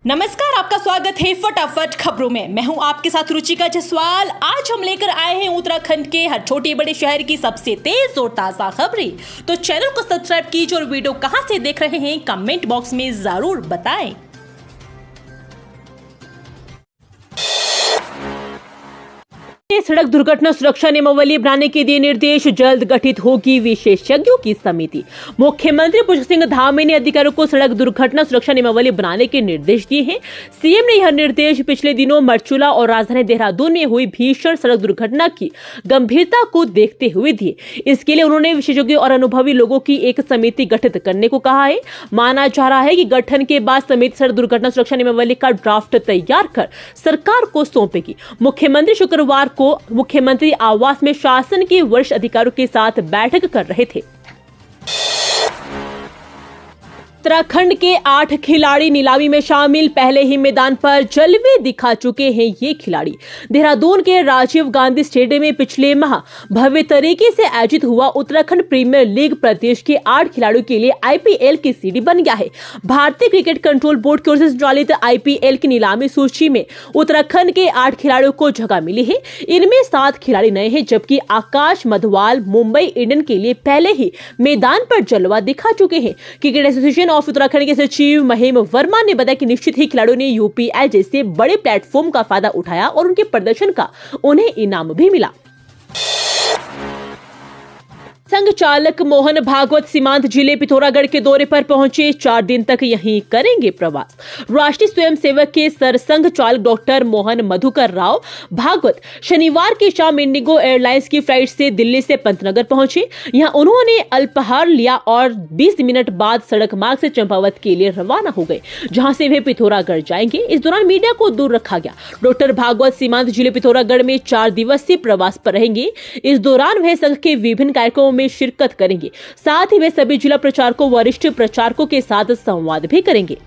नमस्कार, आपका स्वागत है फटाफट खबरों में। मैं हूं आपके साथ रुचिका जसवाल। आज हम लेकर आए हैं उत्तराखंड के हर छोटे बड़े शहर की सबसे तेज और ताजा खबरें। तो चैनल को सब्सक्राइब कीजिए और वीडियो कहां से देख रहे हैं कमेंट बॉक्स में जरूर बताएं। सड़क दुर्घटना सुरक्षा नियमावली बनाने के दिए निर्देश, जल्द गठित होगी विशेषज्ञों की समिति। मुख्यमंत्री पुष्कर सिंह धामी ने अधिकारियों को सड़क दुर्घटना सुरक्षा नियमावली बनाने के निर्देश दिए हैं। सीएम ने यह निर्देश पिछले दिनों मरचूला और राजधानी देहरादून में हुई भीषण सड़क दुर्घटना की गंभीरता को देखते हुए दिए। इसके लिए उन्होंने विशेषज्ञों और अनुभवी लोगों की एक समिति गठित करने को कहा है। माना जा रहा है कि गठन के बाद समिति सड़क दुर्घटना सुरक्षा नियमावली का ड्राफ्ट तैयार कर सरकार को सौंपेगी। मुख्यमंत्री शुक्रवार को मुख्यमंत्री आवास में शासन के वरिष्ठ अधिकारियों के साथ बैठक कर रहे थे। उत्तराखंड के 8 खिलाड़ी नीलामी में शामिल। पहले ही मैदान पर जलवे दिखा चुके हैं ये खिलाड़ी। देहरादून के राजीव गांधी स्टेडियम में पिछले माह भव्य तरीके से आयोजित हुआ उत्तराखंड प्रीमियर लीग प्रदेश के 8 खिलाड़ियों के लिए आईपीएल की सीढ़ी बन गया है। भारतीय क्रिकेट कंट्रोल बोर्ड की ओर से संचालित आईपीएल की नीलामी सूची में उत्तराखंड के 8 खिलाड़ियों को जगह मिली है। इनमें 7 खिलाड़ी नए हैं, जबकि आकाश मधवाल मुंबई इंडियन के लिए पहले ही मैदान पर जलवा दिखा चुके हैं। क्रिकेट एसोसिएशन ऑफ उत्तराखंड के सचिव महिम वर्मा ने बताया कि निश्चित ही खिलाड़ियों ने यूपीएल जैसे बड़े प्लेटफॉर्म का फायदा उठाया और उनके प्रदर्शन का उन्हें इनाम भी मिला। संघ चालक मोहन भागवत सीमांत जिले पिथौरागढ़ के दौरे पर पहुंचे। 4 दिन तक यहीं करेंगे प्रवास। राष्ट्रीय स्वयंसेवक के सरसंघ चालक डॉक्टर मोहन मधुकर राव भागवत शनिवार की शाम इंडिगो एयरलाइंस की फ्लाइट से दिल्ली से पंतनगर पहुंचे। यहां उन्होंने अल्पाहार लिया और 20 मिनट बाद सड़क मार्ग से चंपावत के लिए रवाना हो गए, जहां से वे पिथौरागढ़ जाएंगे। इस दौरान मीडिया को दूर रखा गया। डॉक्टर भागवत सीमांत जिले पिथौरागढ़ में 4 दिवसीय प्रवास पर रहेंगे। इस दौरान वह संघ के विभिन्न कार्यक्रमों में शिरकत करेंगे। साथ ही वे सभी जिला प्रचारकों वरिष्ठ प्रचारकों के साथ संवाद भी करेंगे।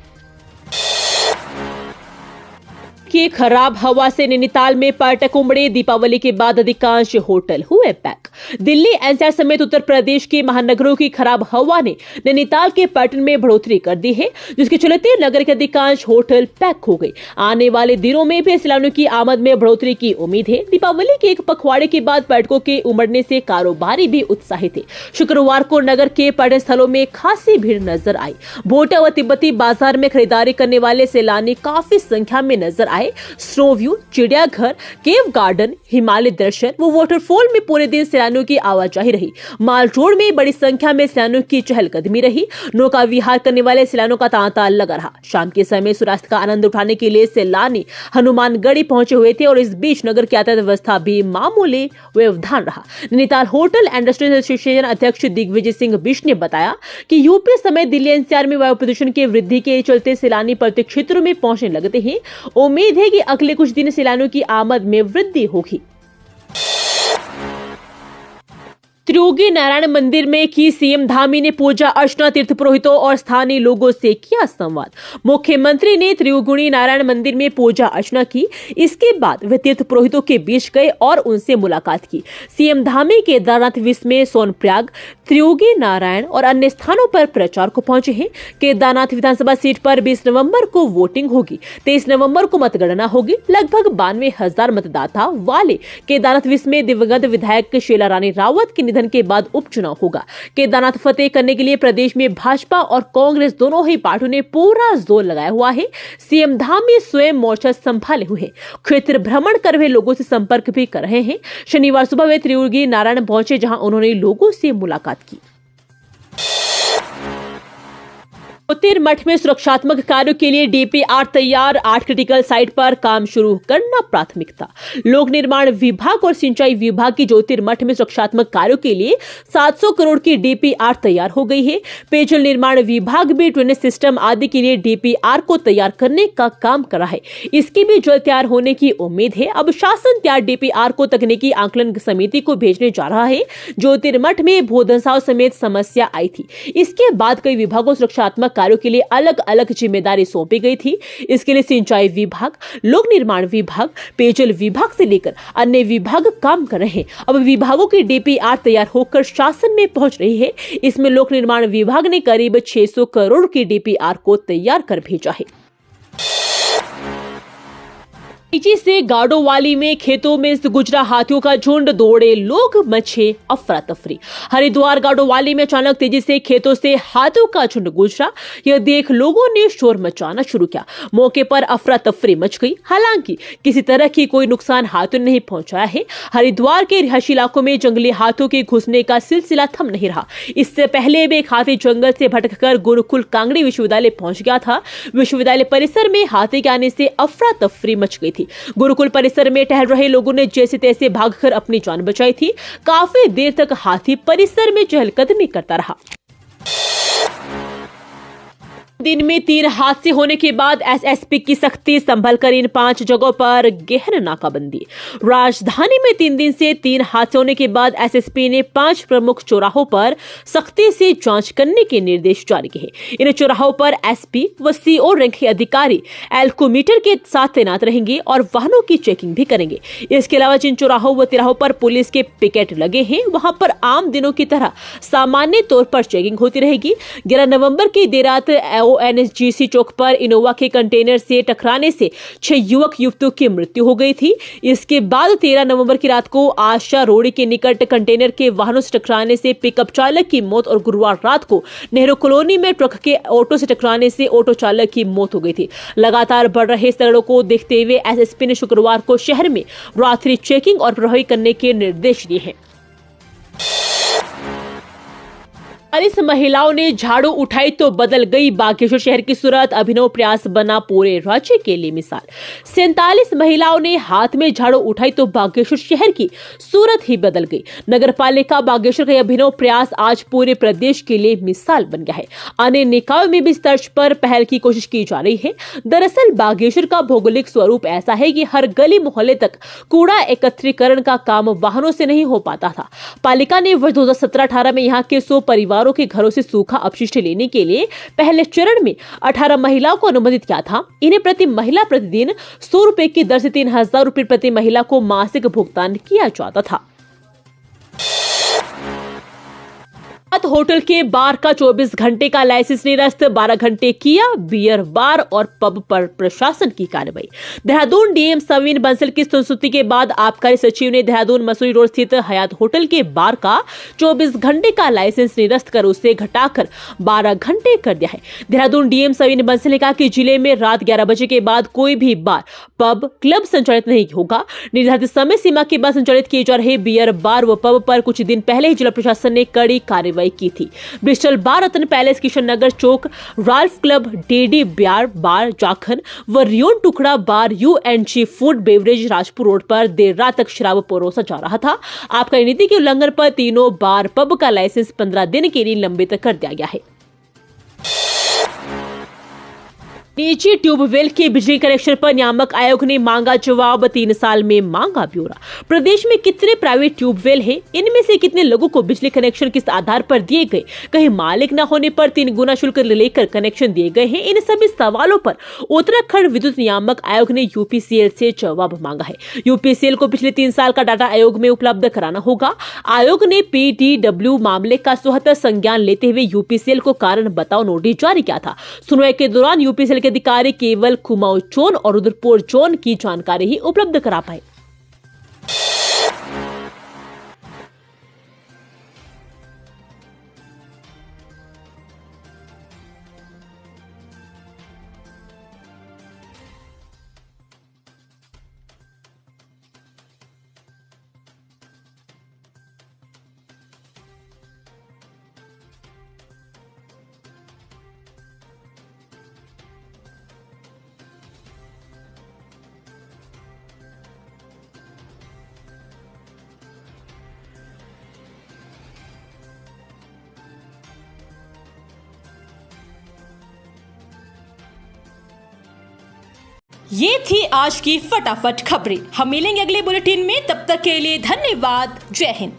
की खराब हवा से नैनीताल में पर्यटक उमड़े। दीपावली के बाद अधिकांश होटल हुए पैक। दिल्ली एनसीआर समेत उत्तर प्रदेश के महानगरों की खराब हवा ने नैनीताल के पर्यटन में बढ़ोतरी कर दी है, जिसके चलते नगर के अधिकांश होटल पैक हो गए। आने वाले दिनों में भी सैलानियों की आमद में बढ़ोतरी की उम्मीद है। दीपावली के एक पखवाड़े के बाद पर्यटकों के उमड़ने से कारोबारी भी उत्साहित थे। शुक्रवार को नगर के पर्यटन स्थलों में खासी भीड़ नजर आई। भोटा व तिब्बती बाजार में खरीदारी करने वाले सैलानी काफी संख्या में नजर आए। स्नो व्यू, चिड़ियाघर, केव गार्डन, हिमालय दर्शन व वाटरफॉल में पूरे दिन सैलानियों की आवाजाही रही। माल रोड में बड़ी संख्या में सैलानियों की चहलकदमी रही। नौका विहार करने वाले सैलानियों का तांता लगा रहा। शाम के समय सूर्यास्त का आनंद उठाने के लिए सैलानी हनुमानगढ़ी पहुंचे हुए थे और इस बीच नगर की यातायात व्यवस्था भी मामूली व्यवधान रहा। नैनीताल होटल इंडस्ट्रीज एसोसिएशन अध्यक्ष दिग्विजय सिंह बिष्ट ने बताया कि यूपी समेत दिल्ली एनसीआर में वायु प्रदूषण की वृद्धि के चलते सैलानी प्रत्येक क्षेत्रों में पहुंचने लगते हैं। उम्मीद है कि अगले कुछ दिन सैलानियों की आमद में वृद्धि होगी। त्रियोगी नारायण मंदिर में की सीएम धामी ने पूजा अर्चना। तीर्थ पुरोहितों और स्थानीय लोगों से किया संवाद। मुख्यमंत्री ने त्रियोगी नारायण मंदिर में पूजा अर्चना की। इसके बाद वे तीर्थ पुरोहितों के बीच गए और उनसे मुलाकात की। सीएम धामी केदारनाथ विस्मय, सोनप्रयाग, त्रियोगी नारायण और अन्य स्थानों पर प्रचार को पहुंचे हैं। केदारनाथ विधानसभा सीट पर 20 नवंबर को वोटिंग होगी। 23 नवंबर को मतगणना होगी। लगभग 92,000 मतदाता वाले केदारनाथ विस्मय दिवंगत विधायक शीला रानी रावत के के बाद उपचुनाव होगा। केदारनाथ फतेह करने के लिए प्रदेश में भाजपा और कांग्रेस दोनों ही पार्टियों ने पूरा जोर लगाया हुआ है। सीएम धामी स्वयं मोर्चा संभाले हुए हैं। क्षेत्र भ्रमण कर वे लोगों से संपर्क भी कर रहे हैं। शनिवार सुबह वे त्रियोगी नारायण पहुंचे, जहां उन्होंने लोगों से मुलाकात की। ज्योतिर्मठ में सुरक्षात्मक कार्यों के लिए डीपीआर तैयार। 8 क्रिटिकल साइट पर काम शुरू करना प्राथमिकता। लोक निर्माण विभाग और सिंचाई विभाग की ज्योतिर्मठ में सुरक्षात्मक कार्यों के लिए 700 करोड़ की डीपीआर तैयार हो गई है। पेयजल निर्माण विभाग भी ड्रेनेज सिस्टम आदि के लिए डीपीआर को तैयार करने का काम कर रहा है। इसकी भी जल्द तैयार होने की उम्मीद है। अब शासन तैयार डीपीआर को तकनीकी आकलन समिति को भेजने जा रहा है। ज्योतिर्मठ में भूधंसाव समेत समस्या आई थी। इसके बाद कई विभागों सुरक्षात्मक कार्यों के लिए अलग अलग जिम्मेदारी सौंपी गई थी। इसके लिए सिंचाई विभाग, लोक निर्माण विभाग, पेयजल विभाग से लेकर अन्य विभाग काम कर रहे हैं। अब विभागों की डीपीआर तैयार होकर शासन में पहुंच रही है। इसमें लोक निर्माण विभाग ने करीब 600 करोड़ की डीपीआर को तैयार कर भेजा है। तेजी से गाड़ोवाली में खेतों में गुजरा हाथियों का झुंड, दौड़े लोग, मचे अफरा तफरी। हरिद्वार गाड़ोवाली में अचानक तेजी से खेतों से हाथियों का झुंड गुजरा। यह देख लोगों ने शोर मचाना शुरू किया। मौके पर अफरा तफरी मच गई। हालांकि किसी तरह की कोई नुकसान हाथियों ने नहीं पहुंचाया है। हरिद्वार के रिहायशी इलाकों में जंगली हाथियों के घुसने का सिलसिला थम नहीं रहा। इससे पहले भी एक हाथी जंगल से भटककर गुरुकुल कांगड़ी विश्वविद्यालय पहुंच गया था। विश्वविद्यालय परिसर में हाथी के आने से अफरा तफरी मच गई थी। गुरुकुल परिसर में टहल रहे लोगों ने जैसे तैसे भागकर अपनी जान बचाई थी। काफी देर तक हाथी परिसर में चहलकदमी करता रहा। दिन में 3 हादसे होने के बाद एसएसपी की सख्ती, संभल कर इन 5 जगहों पर गहन नाकाबंदी। राजधानी में 3 दिन से 3 हादसे होने के बाद एसएसपी ने 5 प्रमुख चौराहों पर सख्ती से जांच करने के निर्देश जारी किए। इन चौराहों पर एसपी व सीओ रैंक के अधिकारी एल्कोमीटर के साथ तैनात रहेंगे और वाहनों की चेकिंग भी करेंगे। इसके अलावा जिन चौराहों व तिराहों पर पुलिस के पिकेट लगे हैं, वहां पर आम दिनों की तरह सामान्य तौर पर चेकिंग होती रहेगी। 11 नवंबर की देर रात एनएसजीसी चौक पर इनोवा के कंटेनर से टकराने से 6 युवक युवतियों की मृत्यु हो गई थी। इसके बाद 13 नवंबर की रात को आशा रोड़ी के निकट कंटेनर के वाहनों से टकराने से पिकअप चालक की मौत और गुरुवार रात को नेहरू कॉलोनी में ट्रक के ऑटो से टकराने से ऑटो चालक की मौत हो गई थी। लगातार बढ़ रहे सड़कों को देखते हुए एसएसपी ने शुक्रवार को शहर में रात्रि चेकिंग और प्रभावी करने के निर्देश दिए हैं। 40 महिलाओं ने झाड़ू उठाई तो बदल गई बागेश्वर शहर की सूरत। अभिनव प्रयास बना पूरे राज्य के लिए मिसाल। 47 महिलाओं ने हाथ में झाड़ू उठाई तो बागेश्वर शहर की सूरत ही बदल गई। नगर पालिका बागेश्वर का अभिनव प्रयास आज पूरे प्रदेश के लिए मिसाल बन गया है। अन्य निकायों में भी इस तर्ज पर पहल की कोशिश की जा रही है। दरअसल बागेश्वर का भौगोलिक स्वरूप ऐसा है कि हर गली मोहल्ले तक कूड़ा एकत्रीकरण का काम वाहनों से नहीं हो पाता था। पालिका ने वर्ष 2017-18 में यहाँ के 100 परिवारों के घरों से सूखा अपशिष्ट लेने के लिए पहले चरण में 18 महिलाओं को अनुमोदित किया था। इन्हें प्रति महिला प्रतिदिन 100 रुपए की दर से 3000 रुपए प्रति महिला को मासिक भुगतान किया जाता था। होटल के बार का 24 घंटे का लाइसेंस निरस्त, 12 घंटे किया बियर बार और पब पर प्रशासन की कार्रवाई। देहरादून डीएम सविन बंसल की संस्तुति के बाद आबकारी सचिव ने देहरादून मसूरी रोड स्थित हयात होटल के बार का 24 घंटे का लाइसेंस निरस्त कर उसे घटाकर 12 घंटे कर दिया है। देहरादून डीएम सविन बंसल ने कहा कि जिले में रात 11 बजे के बाद कोई भी बार, पब, क्लब संचालित नहीं होगा। निर्धारित समय सीमा के बाद संचालित किए जा रहे बियर बार व पब पर कुछ दिन पहले ही जिला प्रशासन ने कड़ी कार्रवाई की थी। Bristol bar, Ratan palace, Kishan Nagar Chowk, Ralph club, daddy bear bar, Jakhan व रियोन टुकड़ा bar, U N G food beverage Rajpur road पर देर रात तक शराब परोसा जा रहा था। आबकारी नीति के उल्लंघन पर तीनों बार, पब का लाइसेंस 15 दिन के लिए निलंबित कर दिया गया है। निजी ट्यूबवेल के बिजली कनेक्शन पर नियामक आयोग ने मांगा जवाब, 3 साल में मांगा ब्यौरा। प्रदेश में कितने प्राइवेट ट्यूबवेल हैं? इनमें से कितने लोगों को बिजली कनेक्शन किस आधार पर दिए गए? कहीं मालिक न होने पर 3 गुना शुल्क लेकर कनेक्शन दिए गए हैं? इन सभी सवालों पर उत्तराखंड विद्युत नियामक आयोग ने यूपीसीएल से जवाब मांगा है। यूपीसीएल को पिछले 3 साल का डाटा आयोग में उपलब्ध कराना होगा। आयोग ने पीडीडब्ल्यू मामले का स्वतः संज्ञान लेते हुए यूपीसीएल को कारण बताओ नोटिस जारी किया था। सुनवाई के दौरान यूपीसीएल अधिकारी केवल कुमाऊं जोन और रुद्रपुर जोन की जानकारी ही उपलब्ध करा पाए। ये थी आज की फटाफट खबरें। हम मिलेंगे अगले बुलेटिन में, तब तक के लिए धन्यवाद। जय हिंद।